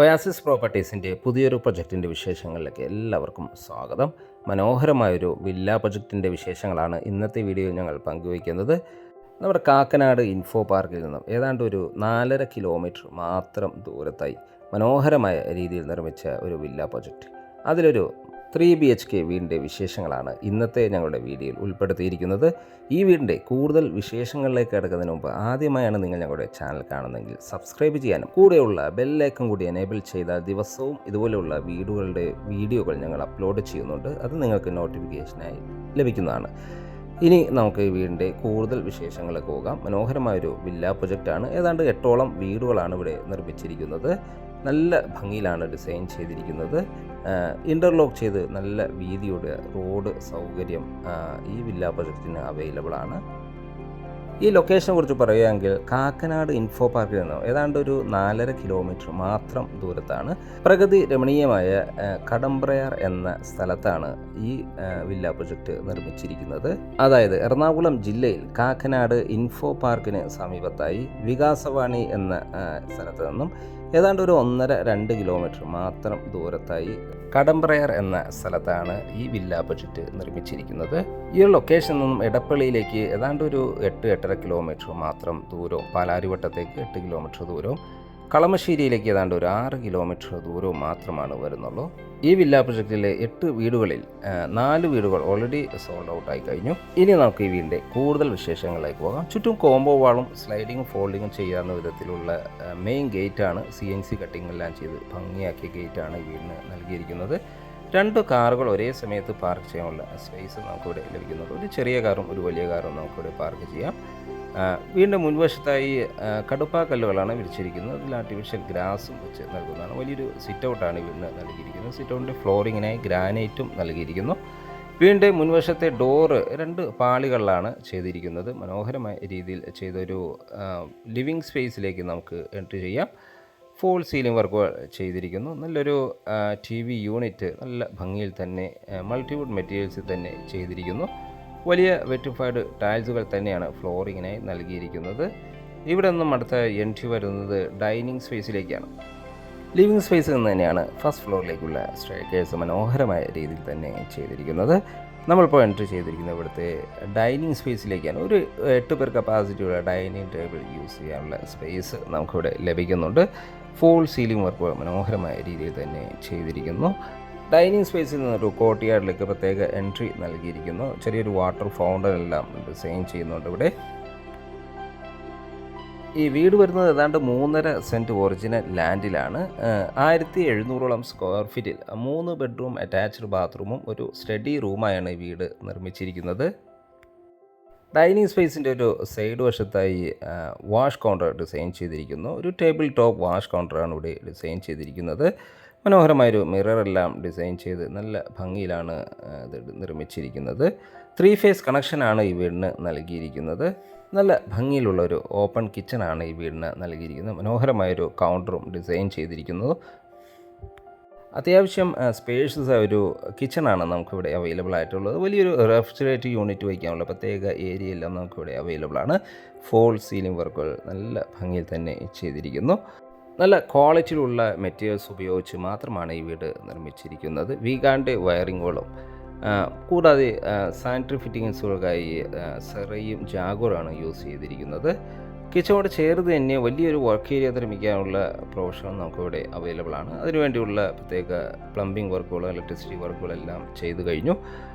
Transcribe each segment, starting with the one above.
Oasis പ്രോപ്പർട്ടീസിൻ്റെ പുതിയൊരു പ്രൊജക്റ്റിൻ്റെ വിശേഷങ്ങളിലേക്ക് എല്ലാവർക്കും സ്വാഗതം. മനോഹരമായൊരു വില്ല പ്രൊജക്റ്റിൻ്റെ വിശേഷങ്ങളാണ് ഇന്നത്തെ വീഡിയോയിൽ ഞങ്ങൾ പങ്കുവയ്ക്കുന്നത്. നമ്മുടെ കാക്കനാട് ഇൻഫോ പാർക്കിൽ നിന്നും ഏതാണ്ട് ഒരു 4.5 കിലോമീറ്റർ മാത്രം ദൂരത്തായി മനോഹരമായ രീതിയിൽ നിർമ്മിച്ച ഒരു വില്ല പ്രൊജക്റ്റ്. അതിലൊരു 3 BHK വീടിൻ്റെ വിശേഷങ്ങളാണ് ഇന്നത്തെ ഞങ്ങളുടെ വീഡിയോയിൽ ഉൾപ്പെടുത്തിയിരിക്കുന്നത്. ഈ വീടിൻ്റെ കൂടുതൽ വിശേഷങ്ങളിലേക്ക് കിടക്കുന്നതിന് മുമ്പ് ആദ്യമായാണ് നിങ്ങൾ ഞങ്ങളുടെ ചാനൽ കാണുന്നതെങ്കിൽ സബ്സ്ക്രൈബ് ചെയ്യാനും കൂടെയുള്ള ബെല്ലൈക്കൺ കൂടി എനേബിൾ ചെയ്താൽ ദിവസവും ഇതുപോലെയുള്ള വീഡിയോകൾ ഞങ്ങൾ അപ്ലോഡ് ചെയ്യുന്നുണ്ട്. അത് നിങ്ങൾക്ക് നോട്ടിഫിക്കേഷനായി ലഭിക്കുന്നതാണ്. ഇനി നമുക്ക് ഈ വീടിൻ്റെ കൂടുതൽ വിശേഷങ്ങളിലേക്ക് പോകാം. മനോഹരമായൊരു വില്ല പ്രൊജക്റ്റാണ്. ഏതാണ്ട് 8ഓളം വീടുകളാണ് ഇവിടെ നിർമ്മിച്ചിരിക്കുന്നത്. നല്ല ഭംഗിയിലാണ് ഡിസൈൻ ചെയ്തിരിക്കുന്നത്. ഇൻ്റർലോക്ക് ചെയ്ത് നല്ല വീതിയുടെ റോഡ് സൗകര്യം ഈ വില്ല പ്രൊജക്റ്റിന് അവൈലബിൾ ആണ്. ഈ ലൊക്കേഷനെ കുറിച്ച് പറയുകയാണെങ്കിൽ കാക്കനാട് ഇൻഫോ പാർക്കിൽ നിന്ന് ഏതാണ്ട് ഒരു 4.5 കിലോമീറ്റർ മാത്രം ദൂരത്താണ്. പ്രകൃതി രമണീയമായ കടമ്പ്രയാർ എന്ന സ്ഥലത്താണ് ഈ വില്ല പ്രൊജക്റ്റ് നിർമ്മിച്ചിരിക്കുന്നത്. അതായത് എറണാകുളം ജില്ലയിൽ കാക്കനാട് ഇൻഫോ പാർക്കിന് സമീപത്തായി വികാസവാണി എന്ന സ്ഥലത്ത് നിന്നും ഏതാണ്ട് ഒരു 1.5-2 കിലോമീറ്റർ മാത്രം ദൂരത്തായി കടമ്പ്രയാർ എന്ന സ്ഥലത്താണ് ഈ വില്ല പ്രൊജക്റ്റ് നിർമ്മിച്ചിരിക്കുന്നത്. ഈ ഒരു ലൊക്കേഷനിൽ നിന്നും എടപ്പള്ളിയിലേക്ക് ഏതാണ്ട് ഒരു 8-8.5 കിലോമീറ്റർ മാത്രം ദൂരവും, പാലാരിവട്ടത്തേക്ക് 8 കിലോമീറ്റർ ദൂരവും, കളമശ്ശേരിയിലേക്ക് ഏതാണ്ട് ഒരു 6 കിലോമീറ്റർ ദൂരവും മാത്രമാണ് വരുന്നുള്ളൂ. ഈ വില്ല പ്രൊജക്റ്റിലെ 8 വീടുകളിൽ 4 വീടുകൾ ഓൾറെഡി സോൾഡ് ഔട്ട് ആയി കഴിഞ്ഞു. ഇനി നമുക്ക് ഈ വീടിൻ്റെ കൂടുതൽ വിശേഷങ്ങളിലേക്ക് പോകാം. ചുറ്റും കോംബോ വാളും സ്ലൈഡിങ്ങും ഫോൾഡിങ്ങും ചെയ്യാവുന്ന വിധത്തിലുള്ള മെയിൻ ഗേറ്റാണ്. CNC കട്ടിംഗ് എല്ലാം ചെയ്ത് ഭംഗിയാക്കിയ ഗേറ്റാണ് ഈ വീടിന് നൽകിയിരിക്കുന്നത്. 2 കാറുകൾ ഒരേ സമയത്ത് പാർക്ക് ചെയ്യാനുള്ള സ്പേസ് നമുക്കിവിടെ ലഭിക്കുന്നുണ്ട്. ഒരു ചെറിയ കാറും ഒരു വലിയ കാറും നമുക്കിവിടെ പാർക്ക് ചെയ്യാം. വീടിൻ്റെ മുൻവശത്തായി കടുപ്പാക്കല്ലുകളാണ് വിരിച്ചിരിക്കുന്നത്. അതിൽ ആർട്ടിഫിഷ്യൽ ഗ്രാസും വെച്ച് നൽകുന്നതാണ്. വലിയൊരു സിറ്റ് ഔട്ടാണ് വീടിന് നൽകിയിരിക്കുന്നത്. സിറ്റ് ഔട്ടിൻ്റെ ഫ്ലോറിങ്ങിനായി ഗ്രാനൈറ്റും നൽകിയിരിക്കുന്നു. വീടിൻ്റെ മുൻവശത്തെ ഡോറ് 2 പാളികളിലാണ് ചെയ്തിരിക്കുന്നത്. മനോഹരമായ രീതിയിൽ ചെയ്തൊരു ലിവിങ് സ്പേസിലേക്ക് നമുക്ക് എൻട്രി ചെയ്യാം. ഫോൾ സീലിംഗ് വർക്ക് ചെയ്തിരിക്കുന്നു. നല്ലൊരു TV യൂണിറ്റ് നല്ല ഭംഗിയിൽ തന്നെ മൾട്ടിവുഡ് മെറ്റീരിയൽസിൽ തന്നെ ചെയ്തിരിക്കുന്നു. വലിയ വെറ്റിഫൈഡ് ടൈൽസുകൾ തന്നെയാണ് ഫ്ലോറിങ്ങിനായി നൽകിയിരിക്കുന്നത്. ഇവിടെ നിന്നും അടുത്ത എൻട്രി വരുന്നത് ഡൈനിങ് സ്പേസിലേക്കാണ്. ലിവിങ് സ്പേസിൽ നിന്ന് തന്നെയാണ് ഫസ്റ്റ് ഫ്ലോറിലേക്കുള്ള സ്റ്റെയർകേസ് മനോഹരമായ രീതിയിൽ തന്നെ ചെയ്തിരിക്കുന്നത്. നമ്മളിപ്പോൾ എൻട്രി ചെയ്തിരിക്കുന്നത് ഇവിടുത്തെ ഡൈനിങ് സ്പേസിലേക്കാണ്. ഒരു 8 പേർ കപ്പാസിറ്റിയുള്ള ഡൈനിങ് ടേബിൾ യൂസ് ചെയ്യാനുള്ള സ്പേസ് നമുക്കിവിടെ ലഭിക്കുന്നുണ്ട്. ഫോൾ സീലിംഗ് വർക്ക് മനോഹരമായ രീതിയിൽ തന്നെ ചെയ്തിരിക്കുന്നു. ഡൈനിങ് സ്പേസിൽ നിന്നൊരു കോർട്ട്യാർഡിലേക്ക് പ്രത്യേക എൻട്രി നൽകിയിരിക്കുന്നു. ചെറിയൊരു വാട്ടർ ഫൗണ്ടൻ എല്ലാം ഡിസൈൻ ചെയ്യുന്നുണ്ട് ഇവിടെ. ഈ വീട് വരുന്നത് ഏതാണ്ട് 3.5 സെൻറ്റ് ഒറിജിനൽ ലാൻഡിലാണ്. 1700ഓളം സ്ക്വയർ ഫീറ്റിൽ 3 ബെഡ്റൂം അറ്റാച്ച്ഡ് ബാത്റൂമും ഒരു സ്റ്റഡി റൂമായാണ് ഈ വീട് നിർമ്മിച്ചിരിക്കുന്നത്. ഡൈനിങ് സ്പേസിൻ്റെ ഒരു സൈഡ് വശത്തായി വാഷ് കൗണ്ടർ ഡിസൈൻ ചെയ്തിരിക്കുന്നു. ഒരു ടേബിൾ ടോപ്പ് വാഷ് കൗണ്ടറാണ് ഇവിടെ ഡിസൈൻ ചെയ്തിരിക്കുന്നത്. മനോഹരമായൊരു മിററെല്ലാം ഡിസൈൻ ചെയ്ത് നല്ല ഭംഗിയിലാണ് ഇത് നിർമ്മിച്ചിരിക്കുന്നത്. 3 ഫേസ് കണക്ഷനാണ് ഈ വീടിന് നൽകിയിരിക്കുന്നത്. നല്ല ഭംഗിയിലുള്ളൊരു ഓപ്പൺ കിച്ചണാണ് ഈ വീടിന് നൽകിയിരിക്കുന്നത്. മനോഹരമായൊരു കൗണ്ടറും ഡിസൈൻ ചെയ്തിരിക്കുന്നു. അത്യാവശ്യം സ്പേഷ്യസ് ആയ ഒരു കിച്ചണാണ് നമുക്കിവിടെ അവൈലബിൾ ആയിട്ടുള്ളത്. വലിയൊരു റെഫ്രിജറേറ്റർ യൂണിറ്റ് വയ്ക്കാനുള്ള പ്രത്യേക ഏരിയ എല്ലാം നമുക്കിവിടെ അവൈലബിൾ ആണ്. ഫോൾ സീലിംഗ് വർക്കുകൾ നല്ല ഭംഗിയിൽ തന്നെ ചെയ്തിരിക്കുന്നു. നല്ല ക്വാളിറ്റിയിലുള്ള മെറ്റീരിയൽസ് ഉപയോഗിച്ച് മാത്രമാണ് ഈ വീട് നിർമ്മിച്ചിരിക്കുന്നത്. വീഗാൻ്റെ വയറിങ്ങുകളും കൂടാതെ സാനിറ്ററി ഫിറ്റിങ്സുകൾക്കായി സെറയും ജാഗോറാണ് യൂസ് ചെയ്തിരിക്കുന്നത്. കിച്ചണോട് ചേർന്ന് തന്നെ വലിയൊരു വർക്ക് ഏരിയ നിർമ്മിക്കാനുള്ള പ്രൊവിഷൻ നമുക്കിവിടെ അവൈലബിൾ ആണ്. അതിനുവേണ്ടിയുള്ള പ്രത്യേക പ്ലംബിംഗ് വർക്കുകളും ഇലക്ട്രിസിറ്റി വർക്കുകളെല്ലാം ചെയ്തു കഴിഞ്ഞു.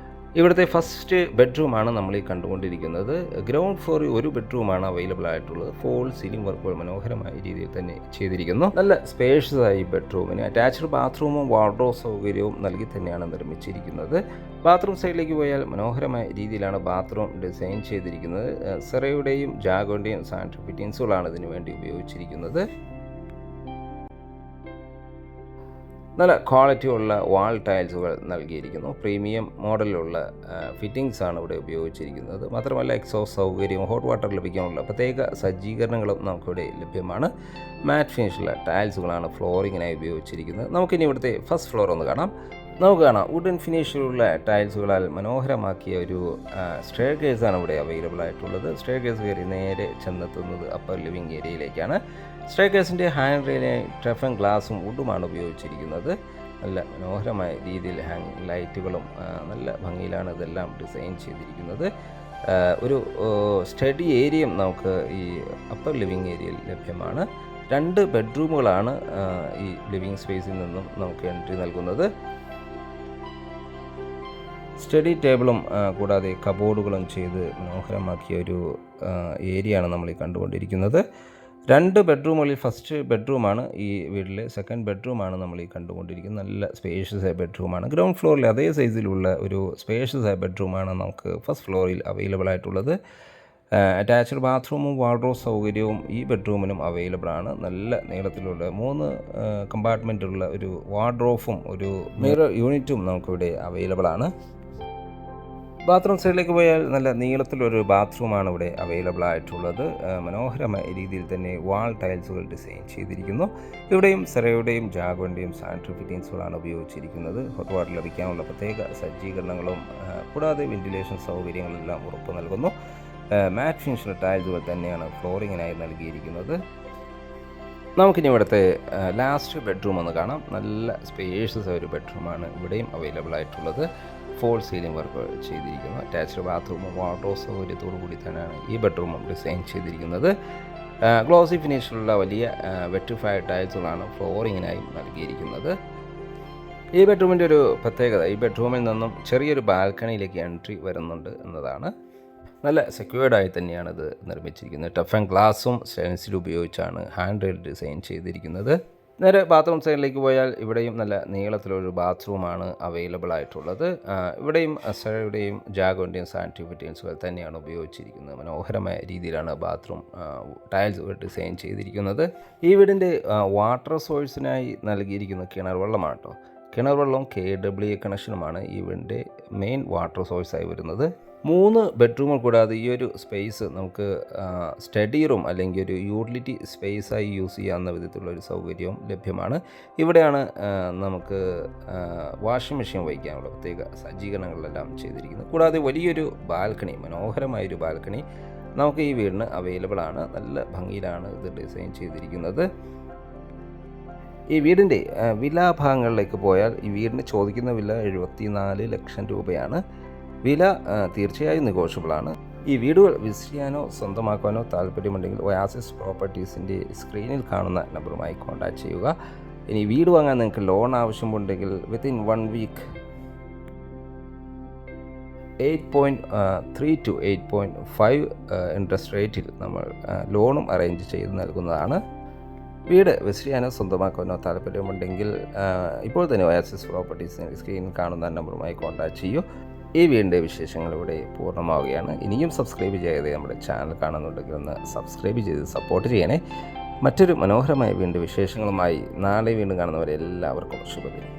ഇവിടുത്തെ ഫസ്റ്റ് ബെഡ്റൂമാണ് നമ്മൾ ഈ കണ്ടുകൊണ്ടിരിക്കുന്നത്. ഗ്രൗണ്ട് ഫ്ലോറിൽ ഒരു ബെഡ്റൂമാണ് അവൈലബിൾ ആയിട്ടുള്ളത്. ഫോൾ സീലിംഗ് വർക്കുകൾ മനോഹരമായ രീതിയിൽ തന്നെ ചെയ്തിരിക്കുന്നു. നല്ല സ്പേഷ്യസ് ആയി ബെഡ്റൂമിന് അറ്റാച്ച്ഡ് ബാത്റൂമും വാർഡ്രോബ് സൗകര്യവും നൽകി തന്നെയാണ് നിർമ്മിച്ചിരിക്കുന്നത്. ബാത്റൂം സൈഡിലേക്ക് പോയാൽ മനോഹരമായ രീതിയിലാണ് ബാത്റൂം ഡിസൈൻ ചെയ്തിരിക്കുന്നത്. സെറയുടെയും ജാഗോൻ്റെയും സാനിറ്ററി ഫിറ്റിങ്സുകളാണ് ഇതിനു വേണ്ടി ഉപയോഗിച്ചിരിക്കുന്നത്. നല്ല ക്വാളിറ്റിയുള്ള വാൾ ടൈൽസുകൾ നൽകിയിരിക്കുന്നു. പ്രീമിയം മോഡലിലുള്ള ഫിറ്റിങ്സാണ് ഇവിടെ ഉപയോഗിച്ചിരിക്കുന്നത്. മാത്രമല്ല എക്സോസ്റ്റ് സൗകര്യവും ഹോട്ട് വാട്ടർ ലഭിക്കാനുള്ള പ്രത്യേക സജ്ജീകരണങ്ങളും നമുക്കിവിടെ ലഭ്യമാണ്. മാറ്റ് ഫിനിഷുള്ള ടൈൽസുകളാണ് ഫ്ലോറിങ്ങിനായി ഉപയോഗിച്ചിരിക്കുന്നത്. നമുക്കിനി ഇവിടുത്തെ ഫസ്റ്റ് ഫ്ലോർ ഒന്ന് കാണാം. നമുക്ക് കാണാം വുഡൻ ഫിനിഷിലുള്ള ടൈൽസുകളാൽ മനോഹരമാക്കിയ ഒരു സ്റ്റെയർ കേസാണ് ഇവിടെ അവൈലബിൾ ആയിട്ടുള്ളത്. സ്റ്റെയർ കേസ് കയറി നേരെ ചെന്നെത്തുന്നത് അപ്പർ ലിവിങ് ഏരിയയിലേക്കാണ്. സ്റ്റെയർ കേസിൻ്റെ ഹാൻഡ് റെയിലിന് ടഫൻ ഗ്ലാസും വുഡുമാണ് ഉപയോഗിച്ചിരിക്കുന്നത്. നല്ല മനോഹരമായ രീതിയിൽ ഹാങ് ലൈറ്റുകളും നല്ല ഭംഗിയിലാണ് ഇതെല്ലാം ഡിസൈൻ ചെയ്തിരിക്കുന്നത്. ഒരു സ്റ്റഡി ഏരിയയും നമുക്ക് ഈ അപ്പർ ലിവിങ് ഏരിയയിൽ ലഭ്യമാണ്. 2 ബെഡ്റൂമുകളാണ് ഈ ലിവിങ് സ്പേസിൽ നിന്നും നമുക്ക് എൻട്രി നൽകുന്നത്. സ്റ്റഡി ടേബിളും കൂടാതെ കബോർഡുകളും ചെയ്ത് മനോഹരമാക്കിയ ഒരു ഏരിയയാണ് നമ്മൾ ഈ കണ്ടുകൊണ്ടിരിക്കുന്നത്. 2 ബെഡ്റൂമുകളിൽ ഫസ്റ്റ് ബെഡ്റൂമാണ് ഈ വീട്ടിലെ, സെക്കൻഡ് ബെഡ്റൂമാണ് നമ്മൾ ഈ കണ്ടുകൊണ്ടിരിക്കുന്നത്. നല്ല സ്പേഷ്യസ് ആയ ബെഡ്റൂമാണ്. ഗ്രൗണ്ട് ഫ്ലോറിൽ അതേ സൈസിലുള്ള ഒരു സ്പേഷ്യസ് ആയ ബെഡ്റൂമാണ് നമുക്ക് ഫസ്റ്റ് ഫ്ലോറിൽ അവൈലബിൾ ആയിട്ടുള്ളത്. അറ്റാച്ച്ഡ് ബാത്റൂമും വാർഡ്രോബ് സൗകര്യവും ഈ ബെഡ്റൂമിനും അവൈലബിൾ ആണ്. നല്ല നീളത്തിലുള്ള 3 കമ്പാർട്ട്മെൻറ്റുള്ള ഒരു വാർഡ്രോബും ഒരു മിറർ യൂണിറ്റും നമുക്കിവിടെ അവൈലബിൾ ആണ്. ബാത്റൂം സൈഡിലേക്ക് പോയാൽ നല്ല നീളത്തിലൊരു ബാത്റൂമാണ് ഇവിടെ അവൈലബിൾ ആയിട്ടുള്ളത്. മനോഹരമായ രീതിയിൽ തന്നെ വാൾ ടൈൽസുകൾ ഡിസൈൻ ചെയ്തിരിക്കുന്നു. ഇവിടെയും സെറയുടെയും ജാഗോൻ്റെയും സാനിറ്ററി ഫിറ്റിങ്സുകളാണ് ഉപയോഗിച്ചിരിക്കുന്നത്. ഹോട്ട് വാട്ടർ ലഭിക്കാനുള്ള പ്രത്യേക സജ്ജീകരണങ്ങളും കൂടാതെ വെന്റിലേഷൻ സൗകര്യങ്ങളെല്ലാം ഉറപ്പ് നൽകുന്നു. മാറ്റ് ഫിനിഷ് ടൈൽസുകൾ തന്നെയാണ് ഫ്ലോറിങ്ങിനായി നൽകിയിരിക്കുന്നത്. നമുക്കിനി ഇവിടുത്തെ ലാസ്റ്റ് ബെഡ്റൂം ഒന്ന് കാണാം. നല്ല സ്പേഷ്യസ് ഒരു ബെഡ്റൂമാണ് ഇവിടെയും അവൈലബിൾ ആയിട്ടുള്ളത്. ഫോൾ സീലിംഗ് വർക്ക് ചെയ്തിരിക്കുന്നു. അറ്റാച്ച്ഡ് ബാത്റൂമും വാർഡ്രോബ് സൗകര്യത്തോടു കൂടി തന്നെയാണ് ഈ ബെഡ്റൂമും ഡിസൈൻ ചെയ്തിരിക്കുന്നത്. ഗ്ലോസി ഫിനിഷിലുള്ള വലിയ വെട്രിഫൈഡ് ടൈൽസുകളാണ് ഫ്ലോറിങ്ങിനായി നൽകിയിരിക്കുന്നത്. ഈ ബെഡ്റൂമിൻ്റെ ഒരു പ്രത്യേകത, ഈ ബെഡ്റൂമിൽ നിന്നും ചെറിയൊരു ബാൽക്കണിയിലേക്ക് എൻട്രി വരുന്നുണ്ട് എന്നതാണ്. നല്ല സെക്യൂർഡായി തന്നെയാണ് ഇത് നിർമ്മിച്ചിരിക്കുന്നത്. ടഫൻ ഗ്ലാസും സ്റ്റെൻസിൽ ഉപയോഗിച്ചാണ് ഹാൻഡ് റെയിൽ ഡിസൈൻ ചെയ്തിരിക്കുന്നത്. നേരെ ബാത്റൂം സൈഡിലേക്ക് പോയാൽ ഇവിടെയും നല്ല നീളത്തിലൊരു ബാത്റൂമാണ് അവൈലബിൾ ആയിട്ടുള്ളത്. ഇവിടെയും സെറയുടെയും ജാഗോൻ്റെയും സാനിറ്ററി ഫിറ്റിങ്സുകൾ തന്നെയാണ് ഉപയോഗിച്ചിരിക്കുന്നത്. മനോഹരമായ രീതിയിലാണ് ബാത്റൂം ടൈൽസ് ഡിസൈൻ ചെയ്തിരിക്കുന്നത്. ഈ വീടിൻ്റെ വാട്ടർ സോഴ്സിനായി നൽകിയിരിക്കുന്ന കിണർ വെള്ളമാണ് കേട്ടോ. കിണർ വെള്ളവും KWA കണക്ഷനുമാണ് ഈ വീടിൻ്റെ മെയിൻ വാട്ടർ സോഴ്സായി വരുന്നത്. 3 ബെഡ്റൂമുകൾ കൂടാതെ ഈ ഒരു സ്പേസ് നമുക്ക് സ്റ്റഡി റൂം അല്ലെങ്കിൽ ഒരു യൂട്ടിലിറ്റി സ്പേസായി യൂസ് ചെയ്യാവുന്ന വിധത്തിലുള്ള ഒരു സൗകര്യവും ലഭ്യമാണ്. ഇവിടെയാണ് നമുക്ക് വാഷിംഗ് മെഷീൻ വയ്ക്കാനുള്ള പ്രത്യേക സജ്ജീകരണങ്ങളെല്ലാം ചെയ്തിരിക്കുന്നത്. കൂടാതെ വലിയൊരു ബാൽക്കണി, മനോഹരമായൊരു ബാൽക്കണി നമുക്ക് ഈ വീടിന് അവൈലബിൾ ആണ്. നല്ല ഭംഗിയിലാണ് ഇത് ഡിസൈൻ ചെയ്തിരിക്കുന്നത്. ഈ വീടിൻ്റെ വില ഭാഗങ്ങളിലേക്ക് പോയാൽ ഈ വീടിന് ചോദിക്കുന്ന വില 74 ലക്ഷം രൂപയാണ്. വില തീർച്ചയായും നെഗോഷ്യബിളാണ്. ഈ വീടുകൾ വിസിറ്റ് ചെയ്യാനോ സ്വന്തമാക്കാനോ താല്പര്യമുണ്ടെങ്കിൽ ഒയാസിസ് പ്രോപ്പർട്ടീസിൻ്റെ സ്ക്രീനിൽ കാണുന്ന നമ്പറുമായി കോൺടാക്റ്റ് ചെയ്യുക. ഇനി വീട് വാങ്ങാൻ നിങ്ങൾക്ക് ലോൺ ആവശ്യമുണ്ടെങ്കിൽ വിത്തിൻ 1 വീക്ക് 8.3 to 8.5 ഇൻട്രസ്റ്റ് റേറ്റിൽ നമ്മൾ ലോണും അറേഞ്ച് ചെയ്ത് നൽകുന്നതാണ്. വീട് വിസിറ്റ് ചെയ്യാനോ സ്വന്തമാക്കാനോ താല്പര്യമുണ്ടെങ്കിൽ ഇപ്പോൾ തന്നെ ഒയാസിസ് പ്രോപ്പർട്ടീസിൻ്റെ സ്ക്രീനിൽ കാണുന്ന നമ്പറുമായി കോൺടാക്റ്റ് ചെയ്യൂ. ഈ വീടിൻ്റെ വിശേഷങ്ങൾ ഇവിടെ പൂർണ്ണമാവുകയാണ്. ഇനിയും സബ്സ്ക്രൈബ് ചെയ്യാതെ നമ്മുടെ ചാനൽ കാണുന്നുണ്ടെങ്കിൽ ഒന്ന് സബ്സ്ക്രൈബ് ചെയ്ത് സപ്പോർട്ട് ചെയ്യണേ. മറ്റൊരു മനോഹരമായ വീണ്ടും വിശേഷങ്ങളുമായി നാളെ വീണ്ടും കാണുന്നവരെ എല്ലാവർക്കും ശുഭദിനം.